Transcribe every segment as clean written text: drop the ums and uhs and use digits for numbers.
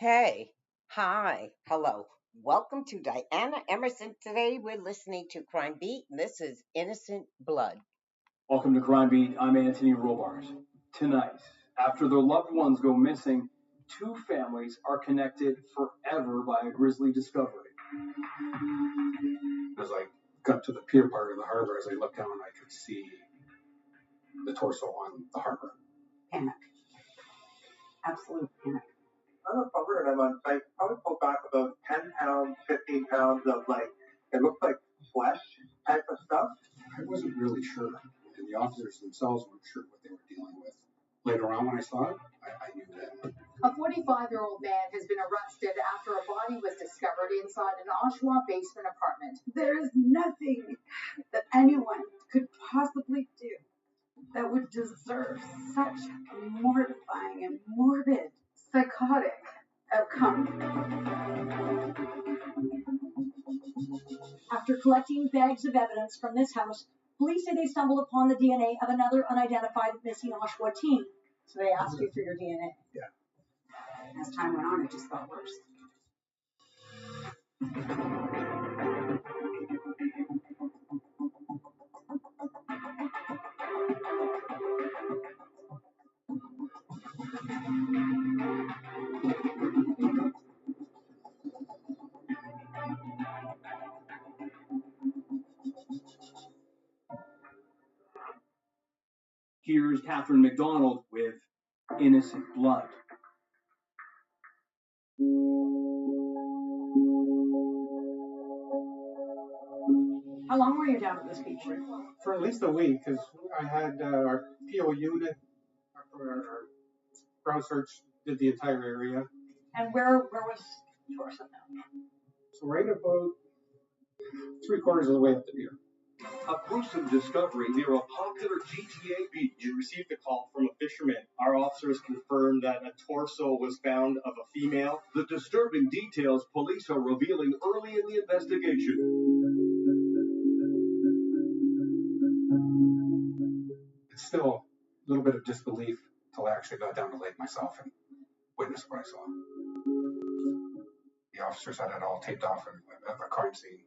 Hey, hi, hello. Welcome to Diana Emerson. Today we're listening to Crime Beat, and this is Innocent Blood. Welcome to Crime Beat. I'm Anthony Robards. Tonight, after their loved ones go missing, two families are connected forever by a grisly discovery. As I got to the pier part of the harbor, as I looked down, I could see the torso on the harbor. Panic. Absolute panic. On the cover, and I'm on site, probably pulled back about 10 pounds, 15 pounds of it looked like flesh type of stuff. I wasn't really sure, and the officers themselves weren't sure what they were dealing with. Later on, when I saw it, I knew that. A 45-year-old man has been arrested after a body was discovered inside an Oshawa basement apartment. There is nothing that anyone could possibly do that would deserve such a mortifying and morbid, psychotic outcome. After collecting bags of evidence from this house, police say they stumbled upon the DNA of another unidentified missing Oshawa teen. So they asked you for your DNA. Yeah. As time went on, it just got worse. Here's Catherine McDonald with Innocent Blood. How long were you down at this beach? For at least a week, because I had our PO unit, our ground search did the entire area. And where was Torson now? So right about 3/4 of the way up the pier. A gruesome discovery near a popular GTA beach. You received a call from a fisherman. Our officers confirmed that a torso was found of a female. The disturbing details police are revealing early in the investigation. It's still a little bit of disbelief until I actually got down the lake myself and witnessed what I saw. The officers had it all taped off at the crime scene.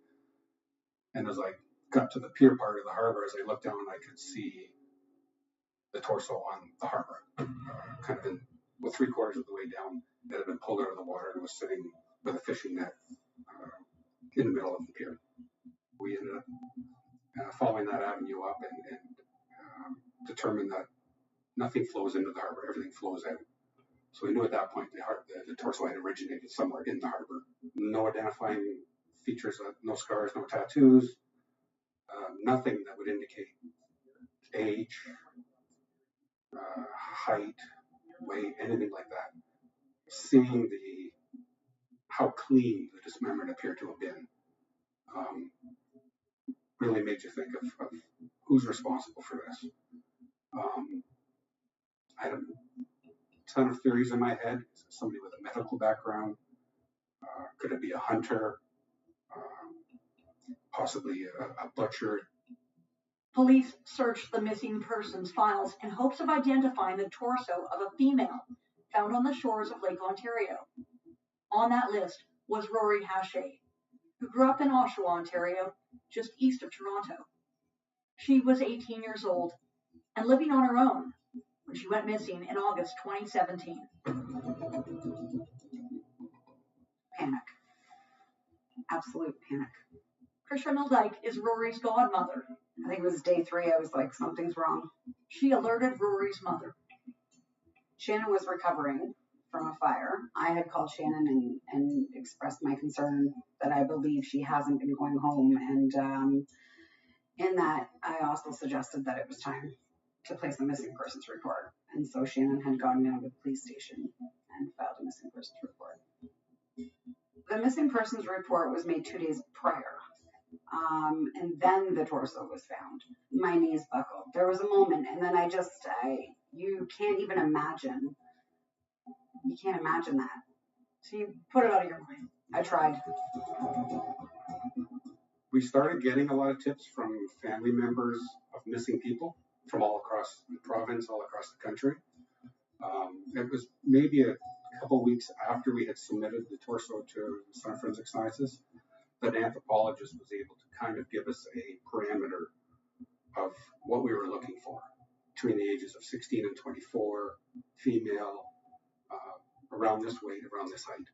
And as I got to the pier part of the harbor, as I looked down, I could see the torso on the harbor, kind of with 3/4 of the way down. It had been pulled out of the water and was sitting with a fishing net in the middle of the pier. We ended up following that avenue up and determined that nothing flows into the harbor, everything flows out. So we knew at that point the torso had originated somewhere in the harbor. No identifying features, no scars, no tattoos, nothing that would indicate age, height, weight, anything like that. Seeing how clean the dismemberment appeared to have been really made you think of who's responsible for this. I had a ton of theories in my head. Somebody with a medical background. Could it be a hunter? Possibly a butcher. Police searched the missing persons files in hopes of identifying the torso of a female found on the shores of Lake Ontario. On that list was Rory Hache, who grew up in Oshawa, Ontario, just east of Toronto. She was 18 years old and living on her own when she went missing in August 2017. Panic. Absolute panic. Trisha Mildyke is Rory's godmother. I think it was day 3. I was like, something's wrong. She alerted Rory's mother. Shannon was recovering from a fire. I had called Shannon and expressed my concern that I believe she hasn't been going home. And in that, I also suggested that it was time to place a missing persons report. And so Shannon had gone down to the police station and filed a missing persons report. The missing persons report was made 2 days prior. And then the torso was found. My knees buckled. There was a moment, and then you can't even imagine. You can't imagine that. So you put it out of your mind. I tried. We started getting a lot of tips from family members of missing people from all across the province, all across the country. It was maybe a couple weeks after we had submitted the torso to Center for Forensic Sciences, that an anthropologist was able to kind of give us a parameter of what we were looking for between the ages of 16 and 24, female, around this weight, around this height.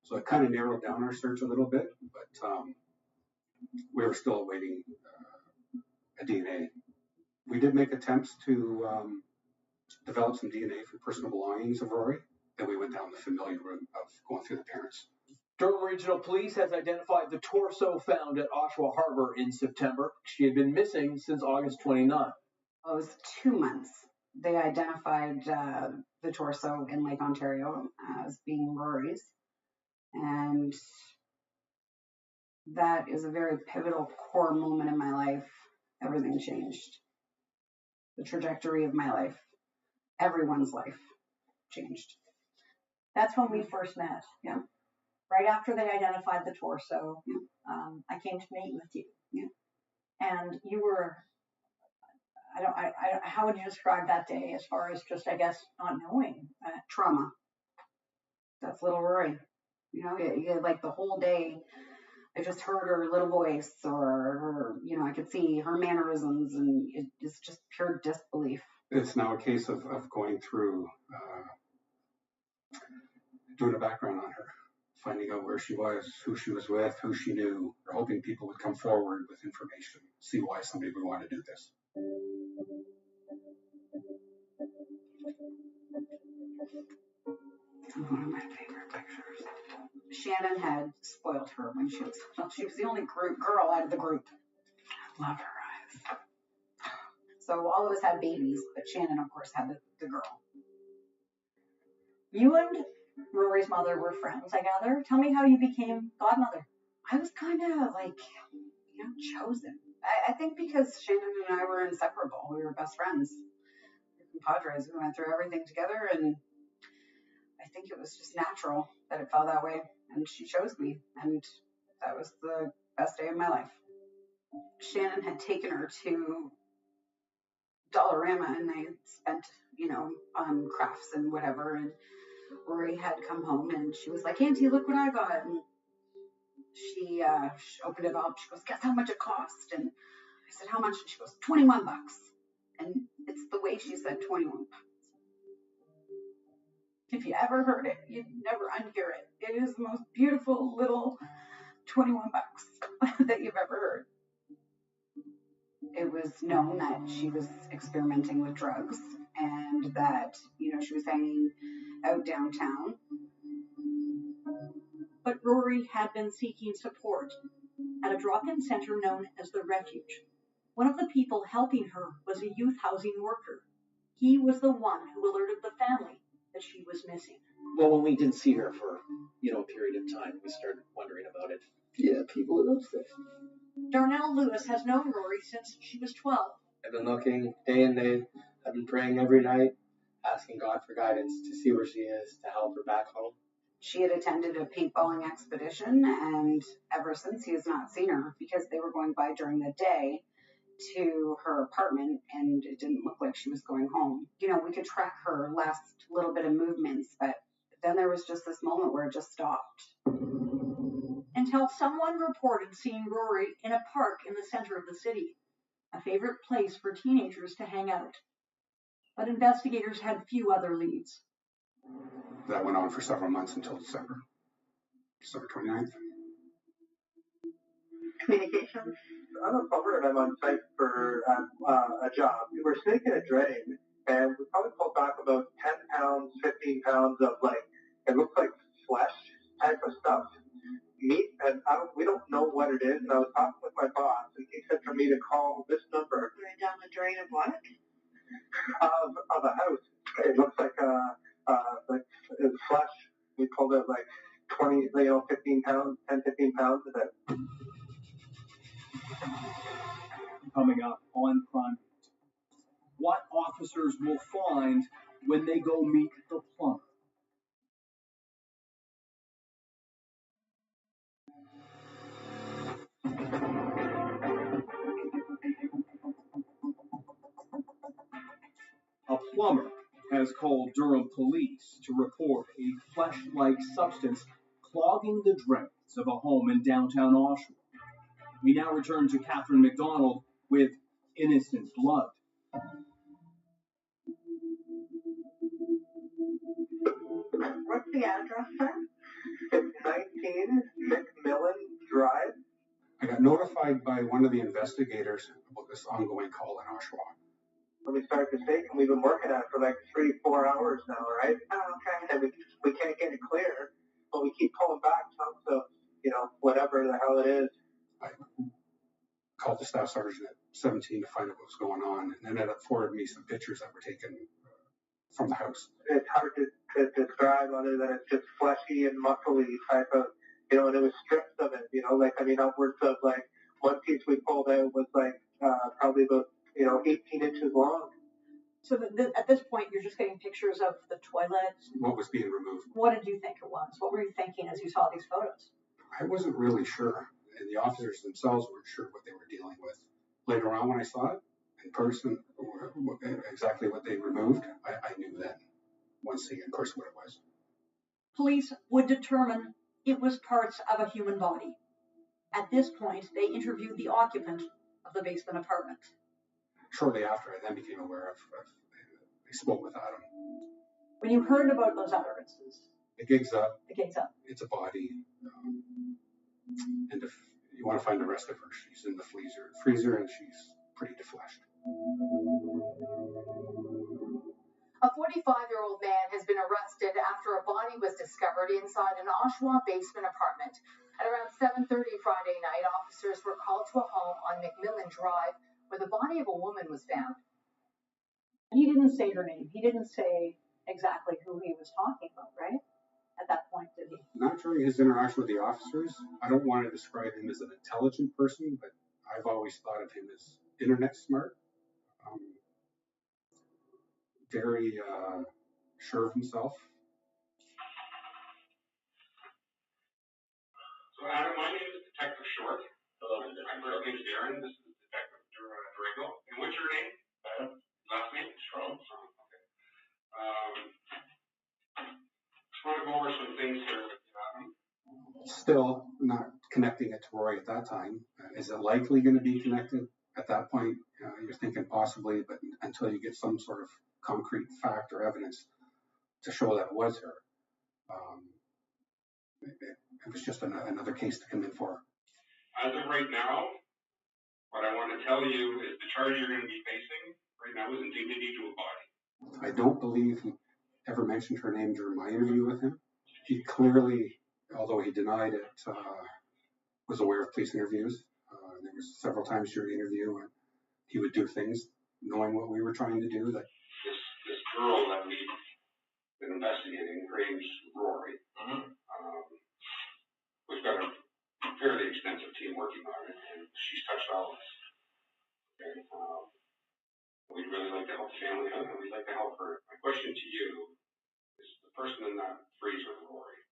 So it kind of narrowed down our search a little bit, but we were still awaiting a DNA. We did make attempts to develop some DNA from personal belongings of Rory. Then we went down the familiar route of going through the parents. Durham Regional Police has identified the torso found at Oshawa Harbor in September. She had been missing since August 29. It was 2 months. They identified the torso in Lake Ontario as being Rory's. And that is a very pivotal core moment in my life. Everything changed. The trajectory of my life, everyone's life changed. That's when we first met. Yeah. Right after they identified the torso, Yeah. I came to meet with you. Yeah. And you were, how would you describe that day as far as just, I guess, not knowing? Trauma. That's little Rory. You know, like the whole day, I just heard her little voice, or her, you know, I could see her mannerisms, and it's just pure disbelief. It's now a case of going through, doing a background on her, finding out where she was, who she was with, who she knew, or hoping people would come forward with information, see why somebody would want to do this. One of my favorite pictures. Shannon had spoiled her when she was the only girl out of the group. Love her eyes. So all of us had babies, but Shannon, of course, had the girl. You and Rory's mother were friends, I gather. Tell me how you became godmother. I was kind of like, you know, chosen. I think because Shannon and I were inseparable. We were best friends. We were compadres. We went through everything together, and I think it was just natural that it fell that way. And she chose me, and that was the best day of my life. Shannon had taken her to Dollarama, and they spent, you know, on crafts and whatever. And Rory had come home, and she was like, "Auntie, look what I got." And she opened it up. She goes, "Guess how much it cost?" And I said, "How much?" And she goes, $21. And it's the way she said $21. If you ever heard it, you'd never unhear it. It is the most beautiful little $21 that you've ever heard. It was known that she was experimenting with drugs, and that, you know, she was hanging out downtown. But Rory had been seeking support at a drop-in center known as the Refuge. One of the people helping her was a youth housing worker. He was the one who alerted the family that she was missing. Well, when we didn't see her for, you know, a period of time, we started wondering about it. Yeah, people are upset. Darnell Lewis has known Rory since she was 12. I've been looking day and day. I've been praying every night, asking God for guidance to see where she is, to help her back home. She had attended a paintballing expedition, and ever since he has not seen her, because they were going by during the day to her apartment, and it didn't look like she was going home. You know, we could track her last little bit of movements, but then there was just this moment where it just stopped. Until someone reported seeing Rory in a park in the center of the city, a favorite place for teenagers to hang out. But investigators had few other leads. That went on for several months until December 29th. Communications. I'm a plumber and I'm on site for a job. We're snaking a drain, and we probably pulled back about 10 pounds, 15 pounds of, like, it looks like flesh type of stuff, meat, and we don't know what it is. And I was talking with my boss, and he said for me to call this number. Going down the drain of what? Of a house. It looks like it's flesh. We pulled out like 15 pounds, 10, 15 pounds of it. Coming up on Crime Beat. What officers will find when they go meet the plumber. A plumber has called Durham police to report a flesh-like substance clogging the drains of a home in downtown Oshawa. We now return to Catherine McDonald with Innocent Blood. What's the address, sir? It's 19 McMillan Drive. I got notified by one of the investigators about this ongoing call in Oshawa. When we started mistaken, we've been working on it for like 3-4 hours now, right? Oh, okay. And we can't get it clear, but we keep pulling back chunks of, whatever the hell it is. I called the staff sergeant at 17 to find out what was going on, and ended up forwarding me some pictures that were taken from the house. It's hard to describe other than it's just fleshy and muscly type of, and it was strips of it, upwards of like one piece we pulled out was like probably about, 18 inches long. So at this point, you're just getting pictures of the toilet. What was being removed? What did you think it was? What were you thinking as you saw these photos? I wasn't really sure, and the officers themselves weren't sure what they were dealing with. Later on, when I saw it in person, exactly what they removed, I knew then, once seeing in person what it was. Police would determine it was parts of a human body. At this point, they interviewed the occupant of the basement apartment. Shortly after, I then became aware of I spoke with Adam. When you heard about those utterances, The gig's up. It's a body. And if you want to find the rest of her, she's in the freezer, and she's pretty defleshed. A 45-year-old man has been arrested after a body was discovered inside an Oshawa basement apartment. At around 7:30 Friday night, officers were called to a home on McMillan Drive where the body of a woman was found. He didn't say her name. He didn't say exactly who he was talking about, right? At that point, did he? Not during his interaction with the officers. I don't want to describe him as an intelligent person, but I've always thought of him as internet smart. Very sure of himself. So, Adam, my name is Detective Short. Hello. My first name is Darren. This is Detective Durango. And what's your name? Adam. Last name? Strom. Okay. Just want to go over some things here with you, Adam. Still not connecting it to Roy at that time. Is it likely going to be connected? At that point, you're thinking possibly, but until you get some sort of concrete fact or evidence to show that it was her, it was just another case to come in for. As of right now, what I want to tell you is the charge you're going to be facing right now is indignity to a body. I don't believe he ever mentioned her name during my interview with him. He clearly, although he denied it, was aware of police interviews. There was several times during the interview when he would do things knowing what we were trying to do. That this girl that we've been investigating, her name's Rory. We've got a fairly extensive team working on it, and she's touched all of us. Okay? We'd really like to help the family out, and we'd like to help her. My question to you is the person in that freezer, Rory.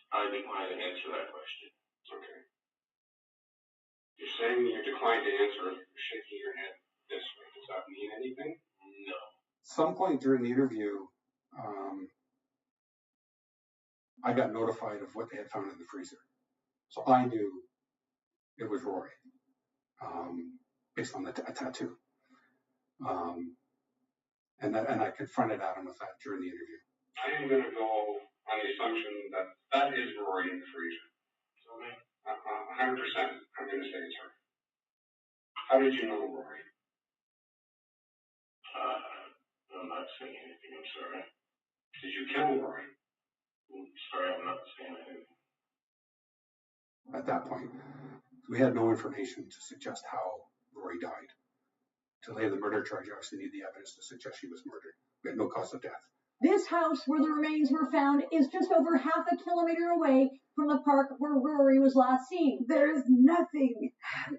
I decline to answer that question. Okay. You're saying you decline to answer. You're shaking your head this way. Does that mean anything? No. some point during the interview, I got notified of what they had found in the freezer. So I knew it was Rory, based on a tattoo. And I confronted Adam with that during the interview. I am going to go on the assumption that that is Rory in the freezer. So 100%, I'm going to say it's her. How did you know Rory? I'm not saying anything, I'm sorry. Did you kill Rory? Sorry, I'm not saying anything. At that point, we had no information to suggest how Rory died. To lay the murder charge, I obviously need the evidence to suggest she was murdered. We had no cause of death. This house where the remains were found is just over half a kilometer away from the park where Rory was last seen. There is nothing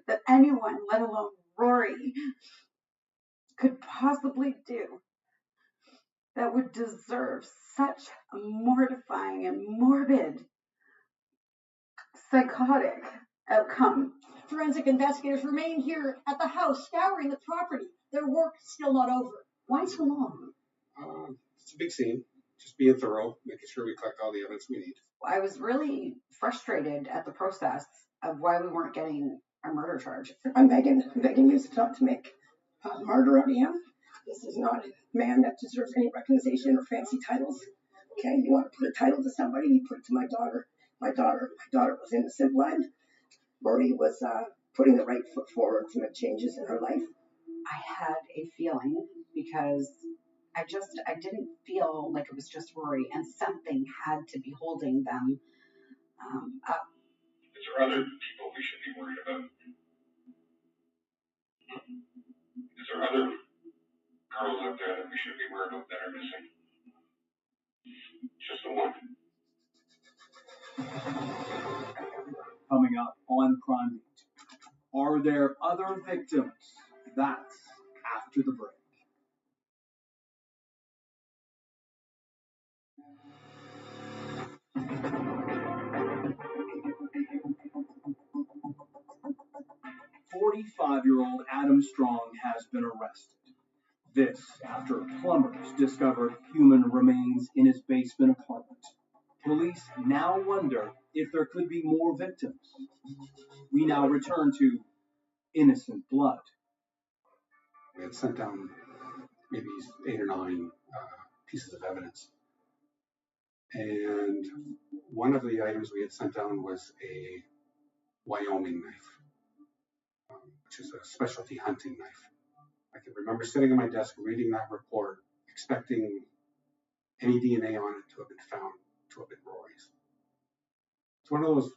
that anyone, let alone Rory, could possibly do that would deserve such a mortifying and morbid, psychotic outcome. Forensic investigators remain here at the house, scouring the property, Their work is still not over. Why so long? It's a big scene. Just being thorough, making sure we collect all the evidence we need. I was really frustrated at the process of why we weren't getting a murder charge. I'm begging you not to make murder out of him. This is not a man that deserves any recognition or fancy titles. Okay, you want to put a title to somebody, you put it to my daughter. My daughter was innocent blood. Rory was putting the right foot forward to make changes in her life. I had a feeling because I didn't feel like it was just Rory, and something had to be holding them up. Is there other people we should be worried about? Is there other girls out there that we should be worried about that are missing? Just the one. Coming up on Crime Beat. Are there other victims? That's after the break. "45-year-old Adam Strong has been arrested. This after plumbers discovered human remains in his basement apartment. Police now wonder if there could be more victims. We now return to innocent blood. We had sent down maybe 8 or 9 pieces of evidence. And one of the items we had sent down was a Wyoming knife, which is a specialty hunting knife. I can remember sitting at my desk reading that report, expecting any DNA on it to have been found to have been Rory's. It's one of those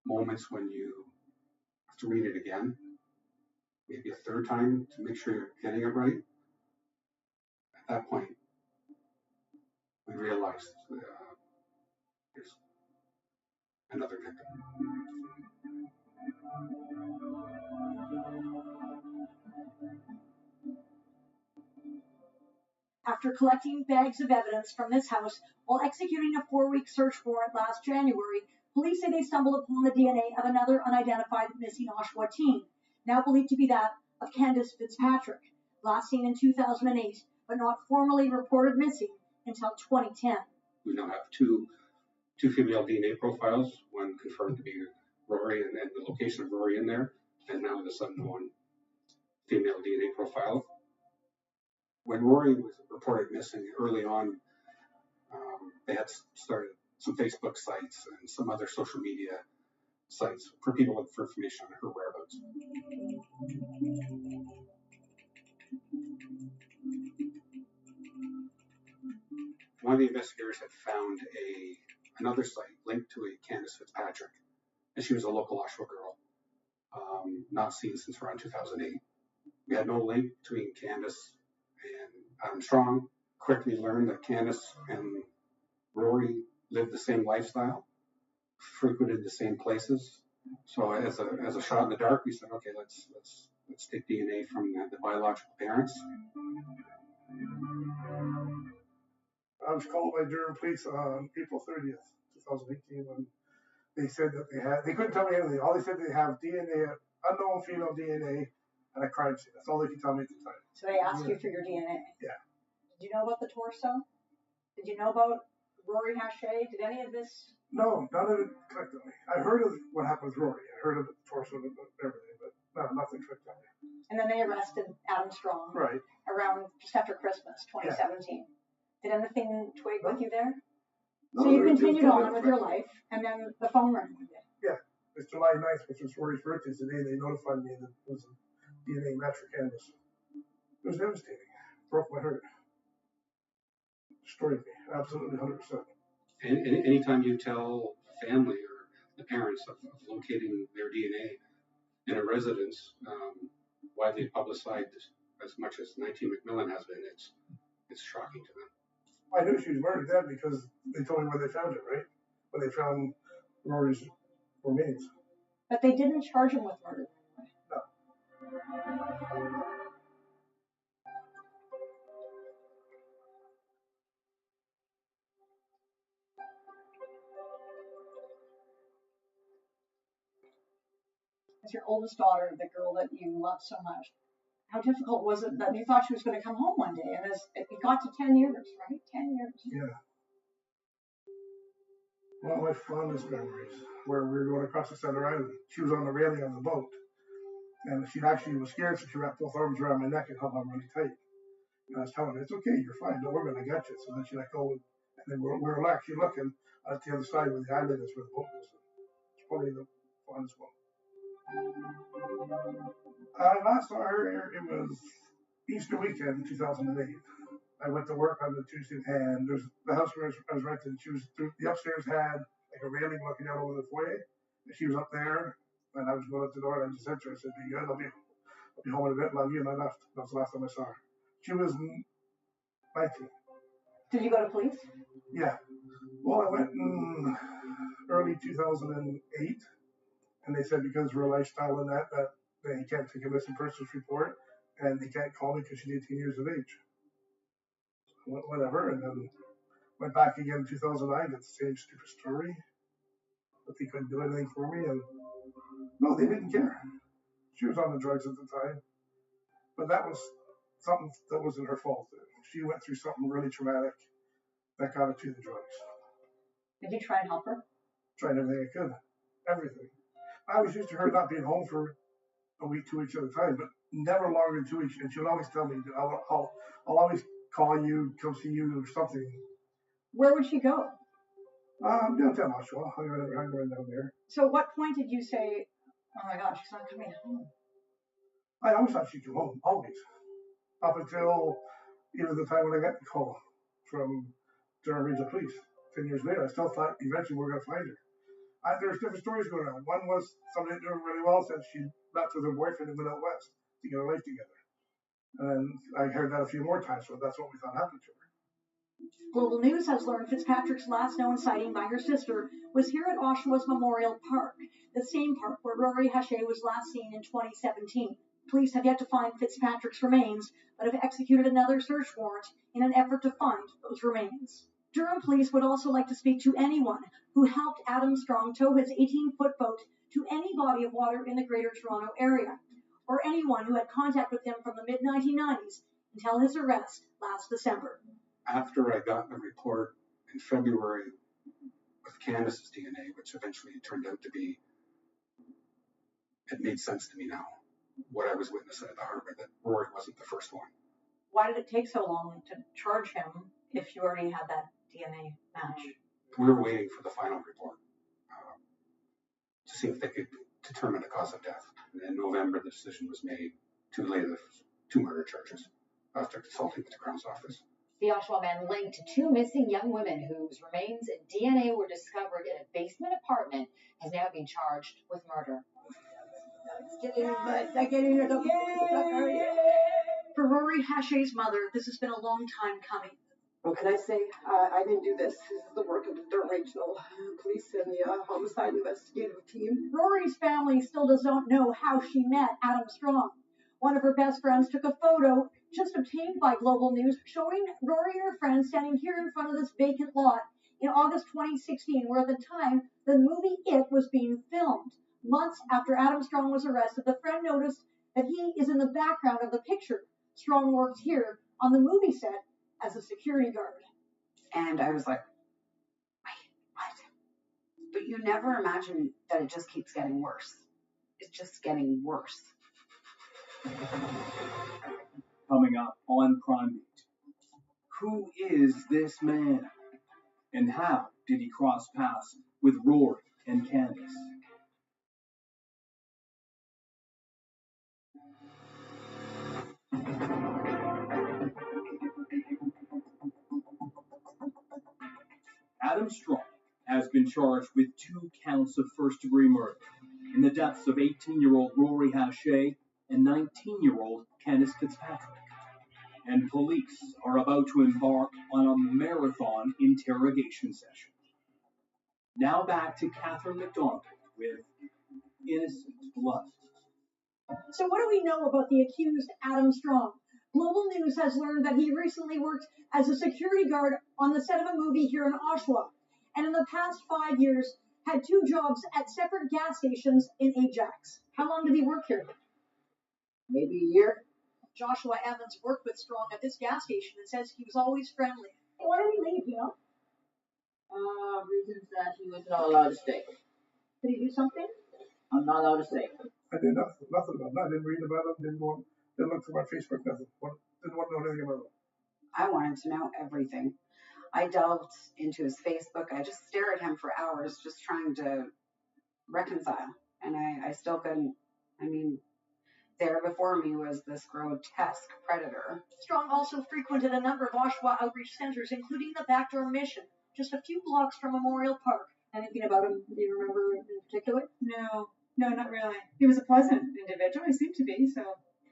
moments when you have to read it again, maybe a third time to make sure you're getting it right. At that point, we realized there's another victim. After collecting bags of evidence from this house while executing a 4-week search warrant last January, police say they stumbled upon the DNA of another unidentified missing Oshawa teen, now believed to be that of Candace Fitzpatrick, last seen in 2008, but not formally reported missing until 2010. We now have two female DNA profiles, one confirmed to be Rory and the location of Rory in there, and now this unknown female DNA profile. When Rory was reported missing early on, they had started some Facebook sites and some other social media sites for people looking for information on her whereabouts. One of the investigators had found another site linked to a Candace Fitzpatrick, and she was a local Oshawa girl, not seen since around 2008. We had no link between Candace and Adam Strong. Quickly learned that Candace and Rory lived the same lifestyle, frequented the same places. So as a shot in the dark, we said, okay, let's take DNA from the biological parents. I was called by Durham Police on April 30th, 2018, when they said that they couldn't tell me anything. All they said they have DNA, unknown female DNA, and a crime scene. That's all they could tell me at the time. So they asked you for your DNA? Yeah. Did you know about the torso? Did you know about Rory Hache? Did any of this? No, none of it clicked on me. I heard of what happened with Rory. I heard of the torso and everything, but no, nothing clicked on me. And then they arrested Adam Strong around just after Christmas, 2017. Did anything twig with you there? No, so you continued on with your life, and then the phone rang one day. Yeah, it's July 9th, which was Rory's birthday today. They notified me that it was a DNA match for Candace. It was devastating. Broke my heart. Destroyed me. Absolutely 100%. And anytime you tell family or the parents of locating their DNA in a residence, widely publicized as much as 19 McMillan has been, it's shocking to them. I knew she was murdered then because they told me where they found it, right? When they found Rory's remains. But they didn't charge him with murder. No. As your oldest daughter, the girl that you love so much, how difficult was it that you thought she was going to come home one day? And it got to 10 years, right? 10 years. Yeah. One of my fondest memories, where we were going across the center island. She was on the railing on the boat, and she actually was scared, so she wrapped both arms around my neck and held on really tight. And I was telling her, it's okay, you're fine, don't worry, I got you. So then she let go, and then we're actually looking at the other side where the island is, where the boat was. It's probably the fondest one. Last saw her, it was Easter weekend, 2008. I went to work on the Tuesday, and there's the house where I was renting. The upstairs had like a railing looking out over the foyer, and she was up there. And I was going up the door, and I just said to her, I said, "Be good, I'll be home in a bit, love you." And I left. That was the last time I saw her. She was 19. Did you go to police? Yeah. Well, I went in early 2008, and they said because we're a lifestyle and that they can't take a missing persons report, and they can't call me because she's 18 years of age. Whatever, and then went back again in 2009, did the same stupid story, but they couldn't do anything for me, and no, they didn't care. She was on the drugs at the time, but that was something that wasn't her fault. She went through something really traumatic that got her to the drugs. Did you try and help her? Tried everything I could, everything. I was used to her not being home for a week, 2 weeks at a time, but never longer than 2 weeks, and she'll always tell me, I'll always call you, come see you, or something. Where would she go? Downtown Oshawa. I'm going down there. So at what point did you say, oh my God, she's not coming home? I always thought she'd come home, always. Up until even the time when I got the call from Durham Regional Police 10 years later. I still thought eventually we were going to find her. There's different stories going on. One was somebody that knew her really well said she left with her boyfriend and went out west to get her life together. And I heard that a few more times, so that's what we thought happened to her. Global News has learned Fitzpatrick's last known sighting by her sister was here at Oshawa's Memorial Park, the same park where Rory Haché was last seen in 2017. Police have yet to find Fitzpatrick's remains, but have executed another search warrant in an effort to find those remains. Durham Police would also like to speak to anyone who helped Adam Strong tow his 18-foot boat to any body of water in the Greater Toronto Area, or anyone who had contact with him from the mid-1990s until his arrest last December. After I got the report in February with Candace's DNA, which eventually turned out to be, it made sense to me now, what I was witnessing at the harbor, that Rory wasn't the first one. Why did it take so long to charge him if you already had that DNA match? We were waiting for the final report to see if they could determine the cause of death. And in November, the decision was made to lay the 2 murder charges after consulting with the Crown's office. The Oshawa man linked to 2 missing young women whose remains and DNA were discovered in a basement apartment has now been charged with murder. For Rory Haché's mother, this has been a long time coming. What can I say? I didn't do this. This is the work of the Durham Regional Police and the Homicide Investigative Team. Rory's family still does not know how she met Adam Strong. One of her best friends took a photo just obtained by Global News showing Rory and her friends standing here in front of this vacant lot in August 2016, where at the time the movie It was being filmed. Months after Adam Strong was arrested, the friend noticed that he is in the background of the picture. Strong worked here on the movie set as a security guard. And I was like, wait, what? But you never imagine that it just keeps getting worse. It's just getting worse. Coming up on Crime Beat. Who is this man? And how did he cross paths with Rory and Candace? Adam Strong has been charged with 2 counts of first-degree murder in the deaths of 18-year-old Rory Haché and 19-year-old Candace Fitzpatrick. And police are about to embark on a marathon interrogation session. Now back to Catherine McDonald with Innocent Blood. So what do we know about the accused Adam Strong? Global News has learned that he recently worked as a security guard on the set of a movie here in Oshawa, and in the past 5 years had 2 jobs at separate gas stations in Ajax. How long did he work here? Maybe a year. Joshua Evans worked with Strong at this gas station and says he was always friendly. Why did he leave, you know? Reasons that he was not allowed to stay. Did he do something? I'm not allowed to say. I did nothing about it. I didn't read about him, didn't look through my Facebook, nothing. Didn't want to know anything about him. I wanted to know everything. I delved into his Facebook. I just stared at him for hours, just trying to reconcile. And I still couldn't. I mean, there before me was this grotesque predator. Strong also frequented a number of Oshawa outreach centers, including the Backdoor Mission, just a few blocks from Memorial Park. Anything about him do you remember in particular? No, not really. He was a pleasant individual. He seemed to be, so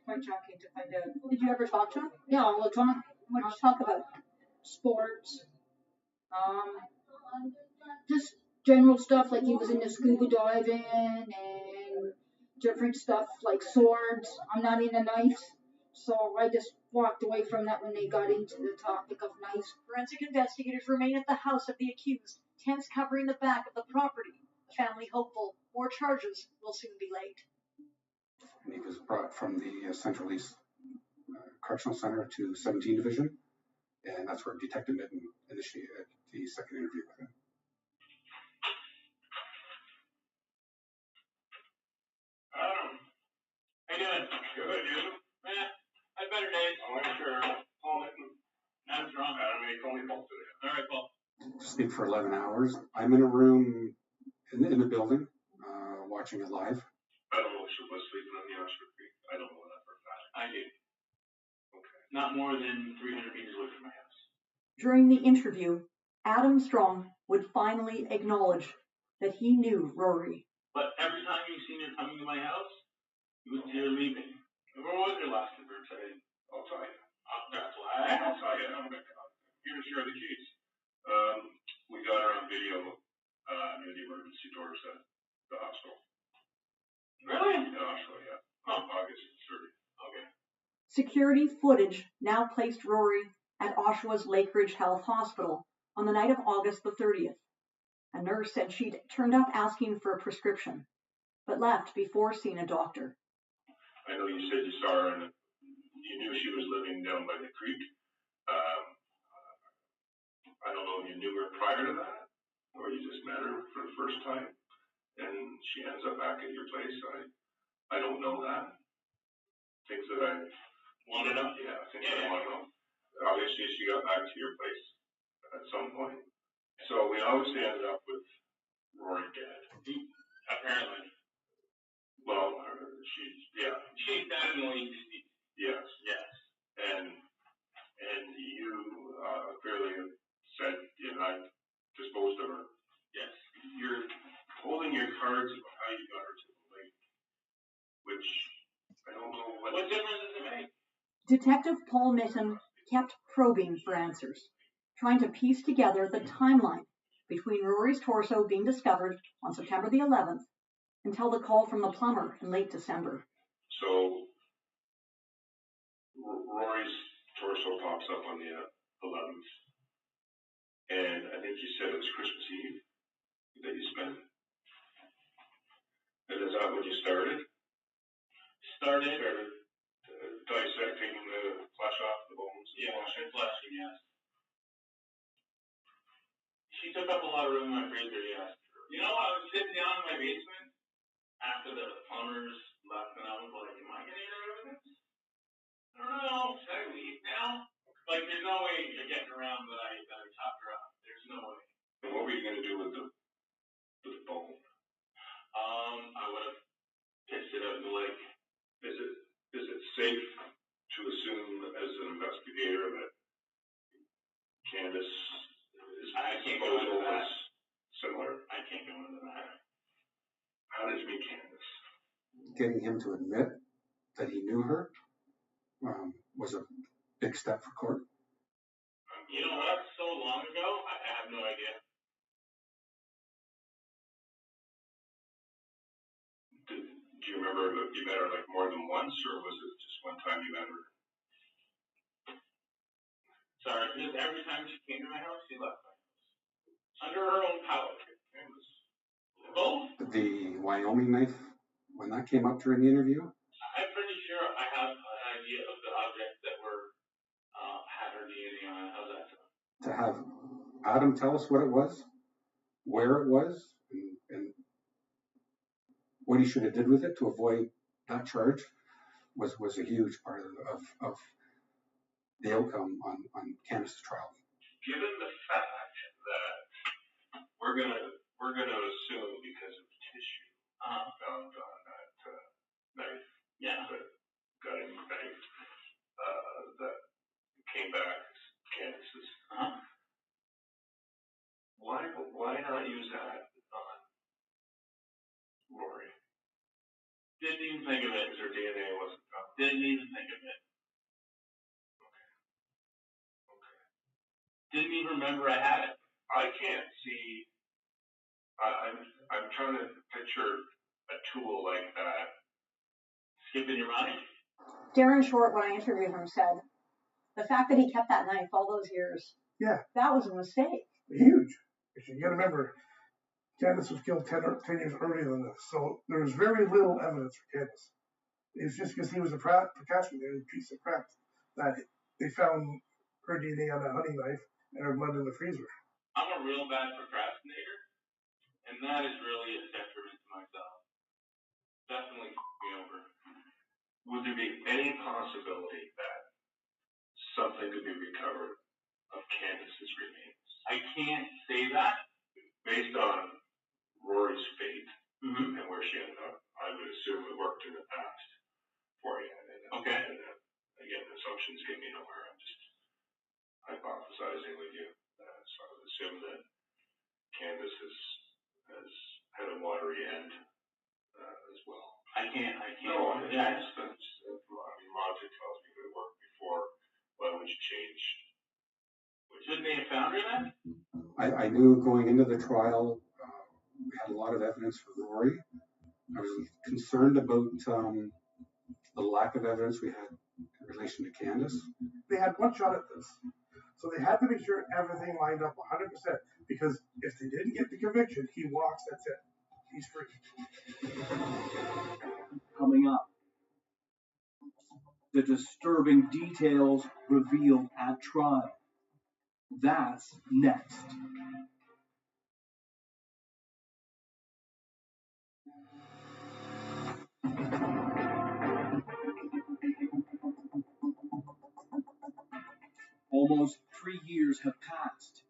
quite shocking to find out. Did you ever talk to him? Yeah, all the time. What did you talk about? Sports. Just general stuff, like he was into scuba diving and different stuff like swords. I'm not into knives, so I just walked away from that when they got into the topic of knives. Forensic investigators remain at the house of the accused, tents covering the back of the property. The family hopeful more charges will soon be laid. And he was brought from the Central East Correctional Center to 17 Division, and that's where Detective Mitten initiated the second interview with him. How you doing? Good, you? Had better days. Oh, I'm sure. Paul Mitten. I'm strong. Adam, you call me Paul today. All right, Paul. Speak for 11 hours. I'm in a room in the building, watching it live. I don't know if she was sleeping on the Oscar Creek. I don't know that for a fact. I do. Okay. Not more than 300 meters away from my house. During the interview, Adam Strong would finally acknowledge that he knew Rory. But every time you seen her coming to my house, you would see her leaving. Where was your last conversation? I'll tell you. That's why I'll tell you. I'm here to share the keys. We got her on video near the emergency doors at the hospital. Really? In Oshawa, yeah. August 30th. Okay. Security footage now placed Rory at Oshawa's Lakeridge Health Hospital on the night of August the 30th. A nurse said she'd turned up asking for a prescription, but left before seeing a doctor. I know you said you saw her and you knew she was living down by the creek. I don't know if you knew her prior to that, or you just met her for the first time, and she ends up back at your place. I don't know that. Things that I want to know. Yeah, things that I want to know. Obviously, she got back to your place at some point. So we obviously ended up with Rory dead. Apparently. Well, she's dead in Leeds. Yes. And you clearly said I disposed of her. Yes. You're holding your cards about how you got her to the lake, which I don't know what difference does it make? Detective Paul Mitten kept probing for answers, trying to piece together the timeline between Rory's torso being discovered on September the 11th until the call from the plumber in late December. So Rory's torso pops up on the 11th, and I think you said it was Christmas Eve that you spent. And is that when you started? Started dissecting the flesh off the bones? Yeah, fleshing, yes. She took up a lot of room in my freezer, yes. You know, I was sitting down in my basement after the plumbers left, and I was like, am I getting rid of this? I don't know. Should I leave now? Like, there's no way you're getting around that I chopped her up. There's no way. And what were you going to do with the bone? I would have pitched it out in the lake. Is it safe to assume as an investigator that Candace was similar? I can't go into that. How did you meet Candace? Getting him to admit that he knew her was a big step for court. You know what? So long ago, I have no idea. Do you remember that you met her like more than once, or was it just one time you met her? Sorry, because every time she came to my house, she left my house. Under her own power. It was both. The Wyoming knife, when that came up during the interview? I'm pretty sure I have an idea of the to have Adam tell us what it was, where it was, and what he should have did with it to avoid that charge was a huge part of the outcome on Candace's trial. Given the fact that we're gonna assume because of tissue found on that knife, that gutting knife, that came back as Candace's. Why not use that on Rory? Didn't even think of it because her DNA wasn't found. Didn't even think of it. Okay. Didn't even remember I had it. I can't see. I'm trying to picture a tool like that skipping your mind. Darren Short, when I interviewed him, said the fact that he kept that knife all those years, that was a mistake. Huge. You got to remember, Candace was killed 10 years earlier than this, so there was very little evidence for Candace. It's just because he was a procrastinator, piece of crap, that they found her DNA on that hunting knife and her blood in the freezer. I'm a real bad procrastinator, and that is really a detriment to myself. Definitely me over. Would there be any possibility that something could be recovered of Candace's remains? I can't say that based on Rory's fate and where she ended up. I would assume it worked in the past for you. Okay. And again, assumptions get me nowhere. I'm just hypothesizing with you. So I would assume that Candace has had a watery end as well. I can't. No, yeah, I just logic tells me it worked before. Why would you change? Shouldn't they have found her then? I knew going into the trial, we had a lot of evidence for Rory. I was concerned about the lack of evidence we had in relation to Candace. They had one shot at this, so they had to make sure everything lined up 100%, because if they didn't get the conviction, he walks, that's it. He's free. Coming up, the disturbing details revealed at trial. That's next. Almost 3 years have passed,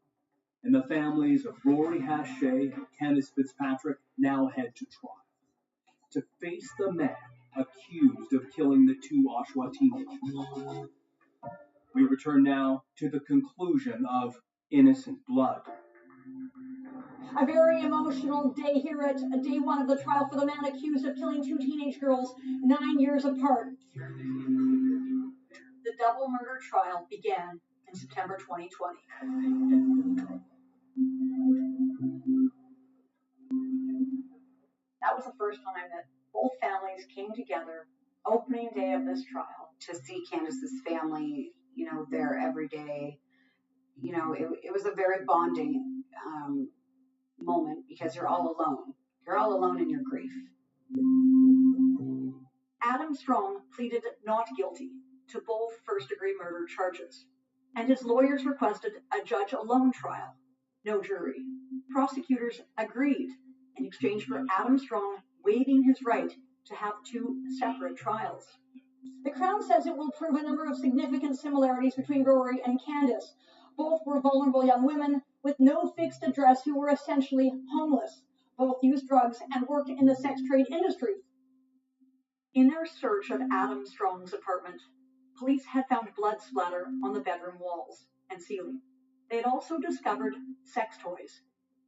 and the families of Rory Hache and Candace Fitzpatrick now head to trial to face the man accused of killing the two Oshawa teenagers. We return now to the conclusion of Innocent Blood. A very emotional day here at day one of the trial for the man accused of killing two teenage girls 9 years apart. The double murder trial began in September 2020. That was the first time that both families came together, opening day of this trial. To see Candace's family, there every day, it was a very bonding moment, because you're all alone. You're all alone in your grief. Adam Strong pleaded not guilty to both first-degree murder charges, and his lawyers requested a judge-alone trial, no jury. Prosecutors agreed in exchange for Adam Strong waiving his right to have two separate trials. The Crown says it will prove a number of significant similarities between Rory and Candace. Both were vulnerable young women with no fixed address who were essentially homeless. Both used drugs and worked in the sex trade industry. In their search of Adam Strong's apartment, police had found blood splatter on the bedroom walls and ceiling. They had also discovered sex toys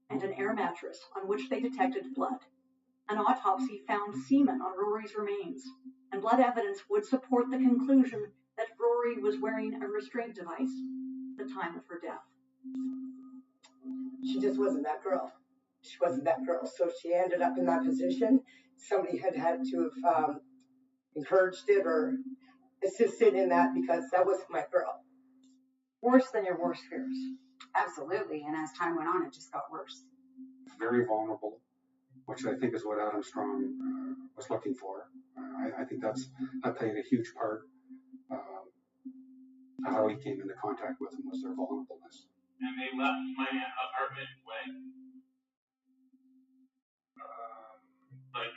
and an air mattress on which they detected blood. An autopsy found semen on Rory's remains, and blood evidence would support the conclusion that Rory was wearing a restraint device at the time of her death. She just wasn't that girl. She wasn't that girl. So she ended up in that position. Somebody had to have encouraged it or assisted in that, because that wasn't my girl. Worse than your worst fears. Absolutely. And as time went on, it just got worse. Very vulnerable, which I think is what Adam Strong was looking for. I think that played a huge part. How he came into contact with him was their vulnerableness. And they left my apartment when? Like,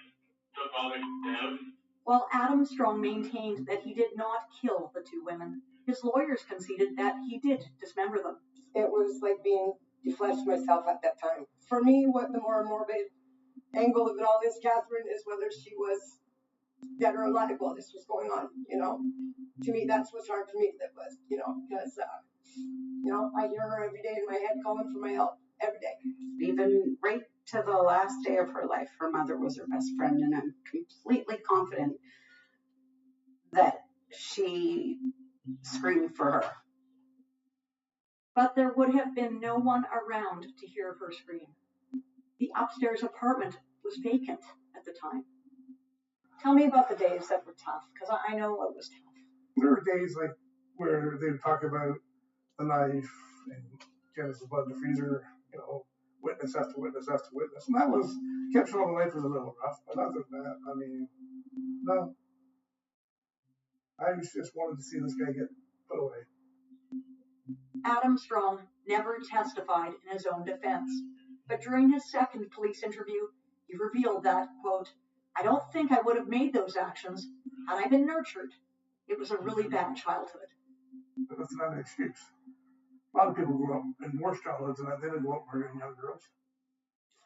took all their down? While Adam Strong maintained that he did not kill the two women, his lawyers conceded that he did dismember them. It was like being defleshed myself at that time. For me, what the more morbid angle of it all is, Catherine, is whether she was dead or alive while this was going on, you know. To me, that's what's hard for me, that was, you know, because, you know, I hear her every day in my head calling for my help, every day. Even right to the last day of her life, her mother was her best friend, and I'm completely confident that she screamed for her. But there would have been no one around to hear her scream. The upstairs apartment was vacant at the time. Tell me about the days that were tough, because I know it was tough. There were days like where they would talk about the knife and Candace's blood in the freezer, you know, witness after witness after witness. And that was, capturing all the life was a little rough, but other than that, I mean, no. I just wanted to see this guy get put away. Adam Strong never testified in his own defense, but during his second police interview, he revealed that, quote, "I don't think I would have made those actions had I been nurtured. It was a really bad childhood." But that's not an excuse. A lot of people grew up in worse childhoods than that. They didn't grow up murdering young girls.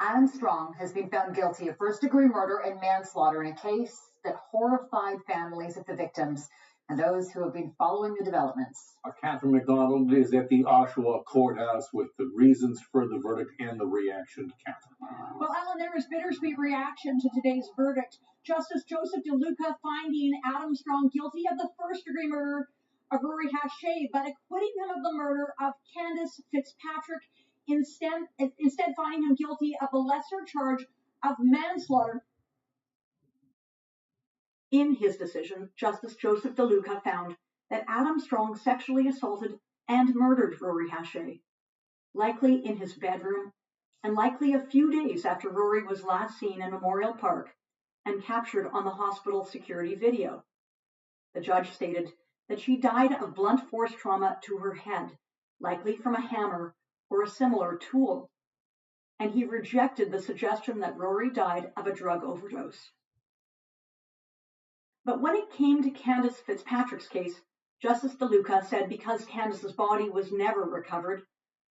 Adam Strong has been found guilty of first-degree murder and manslaughter in a case that horrified families of the victims and those who have been following the developments. Catherine McDonald is at the Oshawa courthouse with the reasons for the verdict and the reaction. Catherine. Well, Alan, there is bittersweet reaction to today's verdict. Justice Joseph DeLuca finding Adam Strong guilty of the first-degree murder of Rory Hache, but acquitting him of the murder of Candace Fitzpatrick, instead finding him guilty of a lesser charge of manslaughter. In his decision, Justice Joseph DeLuca found that Adam Strong sexually assaulted and murdered Rory Hache, likely in his bedroom, and likely a few days after Rory was last seen in Memorial Park and captured on the hospital security video. The judge stated that she died of blunt force trauma to her head, likely from a hammer or a similar tool, and he rejected the suggestion that Rory died of a drug overdose. But when it came to Candace Fitzpatrick's case, Justice DeLuca said because Candace's body was never recovered,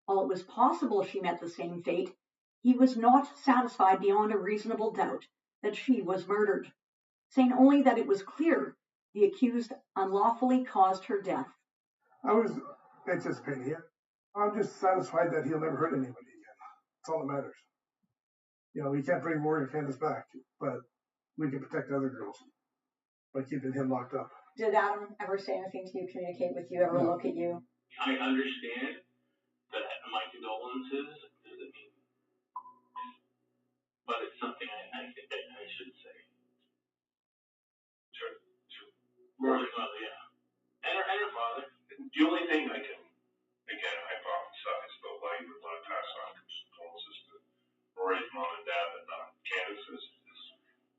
while it was possible she met the same fate, he was not satisfied beyond a reasonable doubt that she was murdered, saying only that it was clear the accused unlawfully caused her death. I was anticipating it. I'm just satisfied that he'll never hurt anybody again. That's all that matters. You know, we can't bring Rory and Candace back, but we can protect other girls by keeping him locked up. Did Adam ever say anything to you, communicate with you, ever look at you? I understand that my condolences, but it's something I think that I should say. To Rory's mother, yeah. And her father. The only thing I can, again, hypothesize about why you would want to pass on condolences to Rory's mom and dad and not Candace's is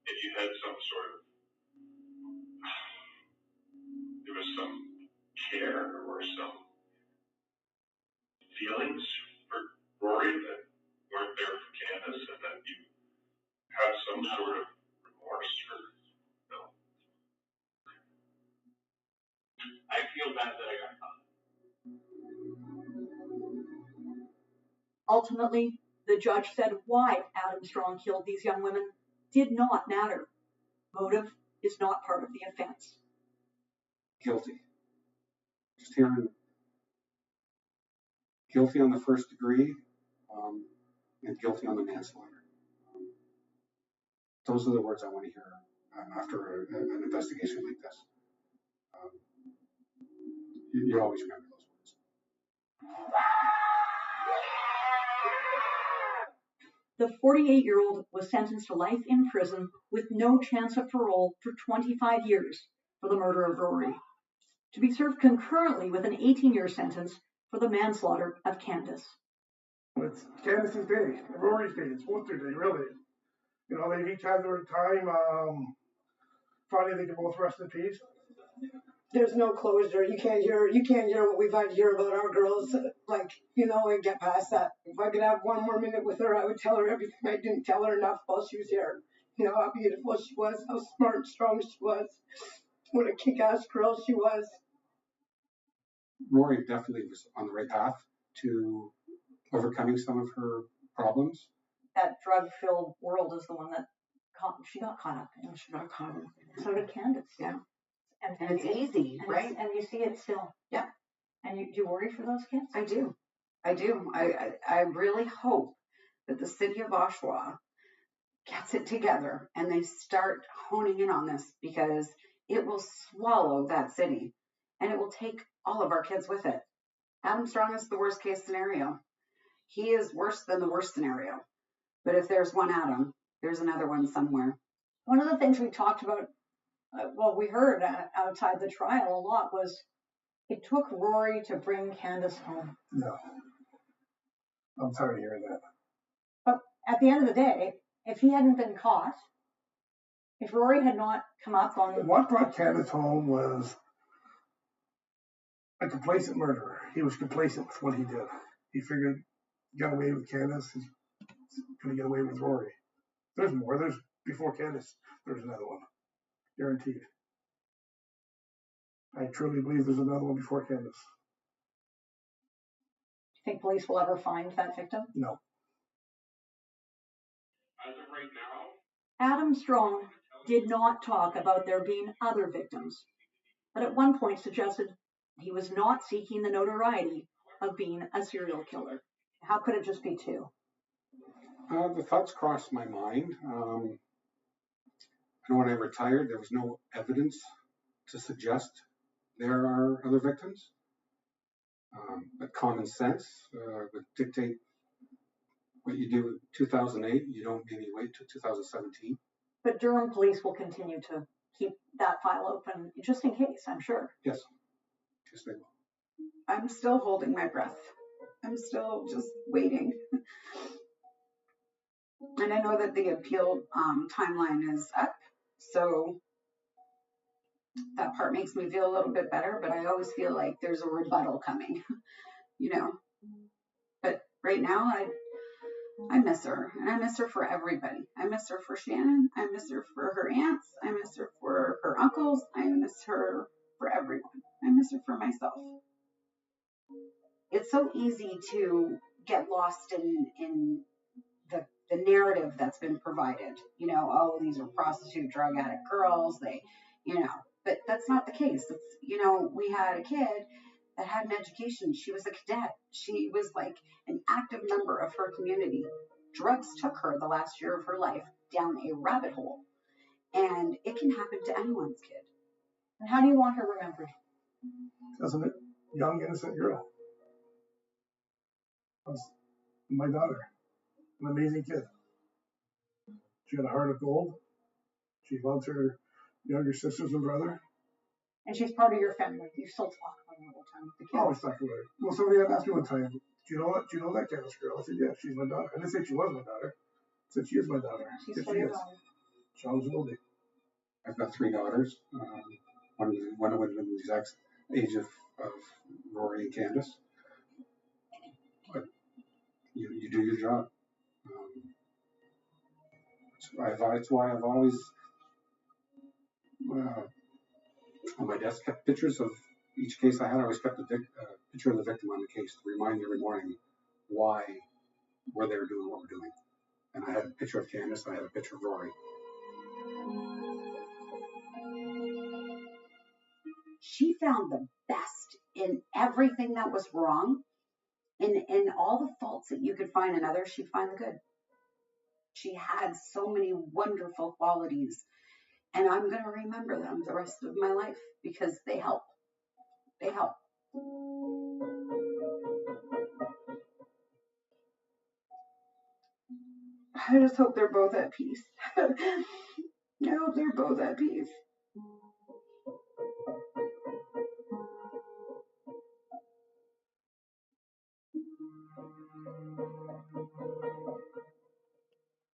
if you had some sort of, there was some care or some feelings for Rory that weren't there for Candace, and that you have some sort of remorse for, no. I feel bad that I got caught. Ultimately, the judge said why Adam Strong killed these young women did not matter. Motive is not part of the offense. Guilty. Just hearing guilty on the first degree and guilty on the manslaughter. Those are the words I want to hear after an investigation like this. You always remember those words. The 48-year-old was sentenced to life in prison with no chance of parole for 25 years for the murder of Rory, to be served concurrently with an 18-year sentence for the manslaughter of Candace. It's Candace's day, Rory's day. It's both their day, really. You know, they've each had their time. Friday they can both rest in peace. There's no closure. You can't hear what we've had to hear about our girls. like, and get past that. If I could have one more minute with her, I would tell her everything I didn't tell her enough while she was here. How beautiful she was, how smart and strong she was, what a kick-ass girl she was. Rory definitely was on the right path to overcoming some of her problems. That drug-filled world is the one that she got caught up in. She got caught up. So did Candace. Yeah. And it's easy, right? And you see it still. Yeah. And do you worry for those kids? I do. I really hope that the city of Oshawa gets it together and they start honing in on this, because it will swallow that city and it will take all of our kids with it. Adam Strong is the worst case scenario. He is worse than the worst scenario. But if there's one Adam, there's another one somewhere. One of the things we talked about, we heard outside the trial a lot, was it took Rory to bring Candace home. No. I'm tired of hearing that. But at the end of the day, if he hadn't been caught, if Rory had not come up on... What brought Candace home was a complacent murderer. He was complacent with what he did. He figured he got away with Candace, he's going to get away with Rory. There's more. There's before Candace, there's another one. Guaranteed. I truly believe there's another one before Candace. Do you think police will ever find that victim? No. As of right now, Adam Strong did not talk about there being other victims, but at one point suggested he was not seeking the notoriety of being a serial killer. How could it just be two? The thoughts crossed my mind. And when I retired, there was no evidence to suggest there are other victims. But common sense would dictate what you do in 2008. You don't maybe wait till 2017. But Durham police will continue to keep that file open just in case, I'm sure. Yes. Yes, they will. I'm still holding my breath. I'm still just waiting. And I know that the appeal timeline is up, so that part makes me feel a little bit better, but I always feel like there's a rebuttal coming, But right now, I miss her, and I miss her for everybody. I miss her for Shannon. I miss her for her aunts. I miss her for her uncles. I miss her for everyone. I miss her for myself. It's so easy to get lost in the narrative that's been provided. Oh, these are prostitute, drug addict girls. But that's not the case. It's, we had a kid that had an education. She was a cadet. She was like an active member of her community. Drugs took her the last year of her life down a rabbit hole. And it can happen to anyone's kid. And how do you want her remembered? Doesn't it? Young, innocent girl. That's my daughter. An amazing kid. She had a heart of gold. She loves her younger sisters and brother. And she's part of your family. You still talk about her all the time with the kids. Always talk about her. Well, somebody had asked me one time, do you know that Candace girl? I said, yeah, she's my daughter. I didn't say she was my daughter. I said, she is my daughter. She's still your daughter. She always will be. I've got 3 daughters. One of them the exact age of Rory and Candace. But you do your job. That's why I've always on my desk kept pictures of each case I had. I always kept a picture of the victim on the case to remind me every morning why we're there doing what we're doing. And I had a picture of Candace, and I had a picture of Rory. She found the best in everything that was wrong. In all the faults that you could find in others, she'd find the good. She had so many wonderful qualities, and I'm going to remember them the rest of my life because they help. They help. I just hope they're both at peace. I hope they're both at peace.